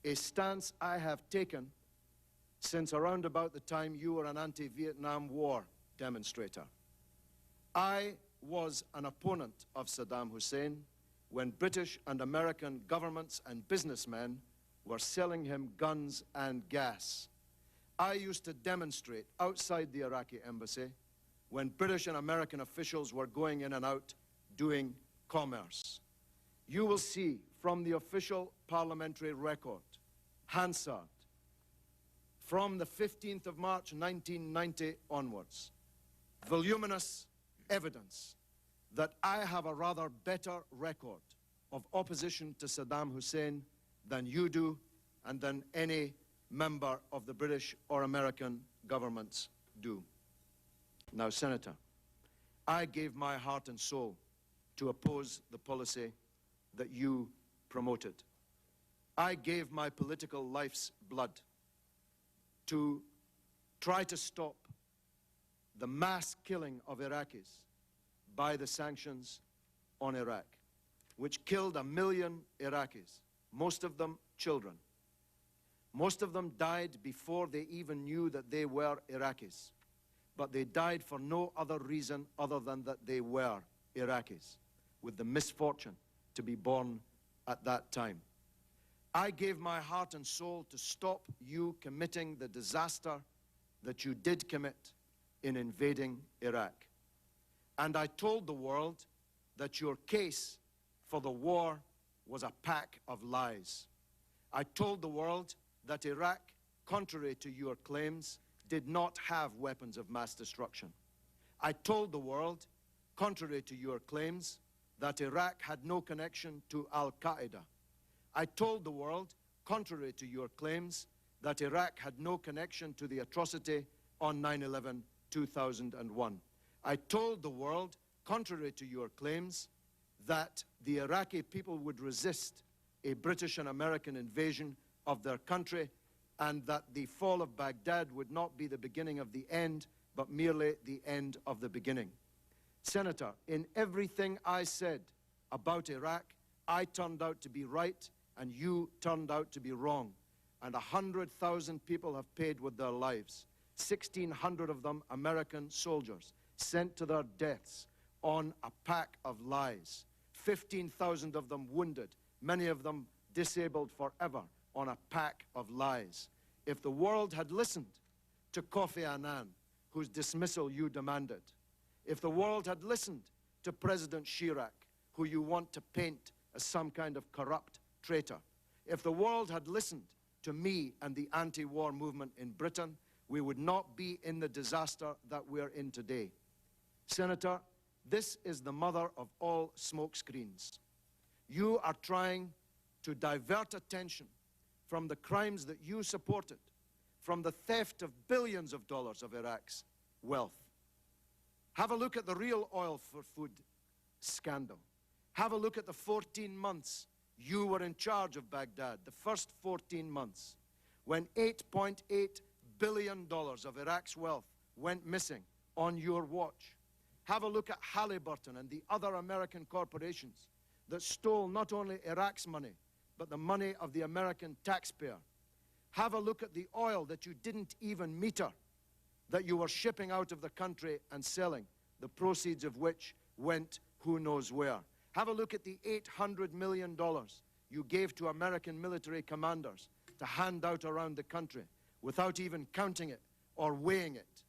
a stance I have taken since around about the time you were an anti-Vietnam War demonstrator. I was an opponent of Saddam Hussein when British and American governments and businessmen were selling him guns and gas. I used to demonstrate outside the Iraqi embassy when British and American officials were going in and out doing commerce. You will see from the official parliamentary record, Hansard, from the 15th of March 1990 onwards, voluminous evidence that I have a rather better record of opposition to Saddam Hussein than you do and than any member of the British or American governments do. Now, Senator, I gave my heart and soul to oppose the policy that you promoted. I gave my political life's blood to try to stop the mass killing of Iraqis by the sanctions on Iraq, which killed 1 million Iraqis, most of them children. Most of them died before they even knew that they were Iraqis, but they died for no other reason other than that they were Iraqis, with the misfortune to be born at that time. I gave my heart and soul to stop you committing the disaster that you did commit in invading Iraq. And I told the world that your case for the war was a pack of lies. I told the world that Iraq, contrary to your claims, did not have weapons of mass destruction. I told the world, contrary to your claims, that Iraq had no connection to Al-Qaeda. I told the world, contrary to your claims, that Iraq had no connection to the atrocity on 9/11/2001. I told the world, contrary to your claims, that the Iraqi people would resist a British and American invasion of their country and that the fall of Baghdad would not be the beginning of the end, but merely the end of the beginning. Senator, in everything I said about Iraq, I turned out to be right and you turned out to be wrong. And 100,000 people have paid with their lives. 1,600 of them American soldiers sent to their deaths on a pack of lies. 15,000 of them wounded, many of them disabled forever on a pack of lies. If the world had listened to Kofi Annan, whose dismissal you demanded, if the world had listened to President Chirac, who you want to paint as some kind of corrupt traitor, if the world had listened to me and the anti-war movement in Britain, we would not be in the disaster that we're in today. Senator, this is the mother of all smokescreens. You are trying to divert attention from the crimes that you supported, from the theft of billions of dollars of Iraq's wealth. Have a look at the real oil for food scandal. Have a look at the 14 months you were in charge of Baghdad, the first 14 months, when $8.8 billion of Iraq's wealth went missing on your watch. Have a look at Halliburton and the other American corporations that stole not only Iraq's money, but the money of the American taxpayer. Have a look at the oil that you didn't even meter, that you were shipping out of the country and selling, the proceeds of which went who knows where. Have a look at the $800 million you gave to American military commanders to hand out around the country without even counting it or weighing it.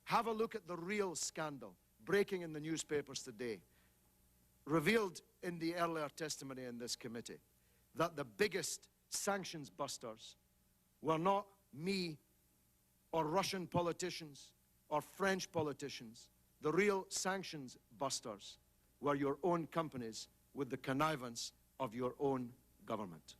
Have a look at the real scandal breaking in the newspapers today, revealed in the earlier testimony in this committee, that the biggest sanctions busters were not me or Russian politicians or French politicians. The real sanctions busters were your own companies with the connivance of your own government.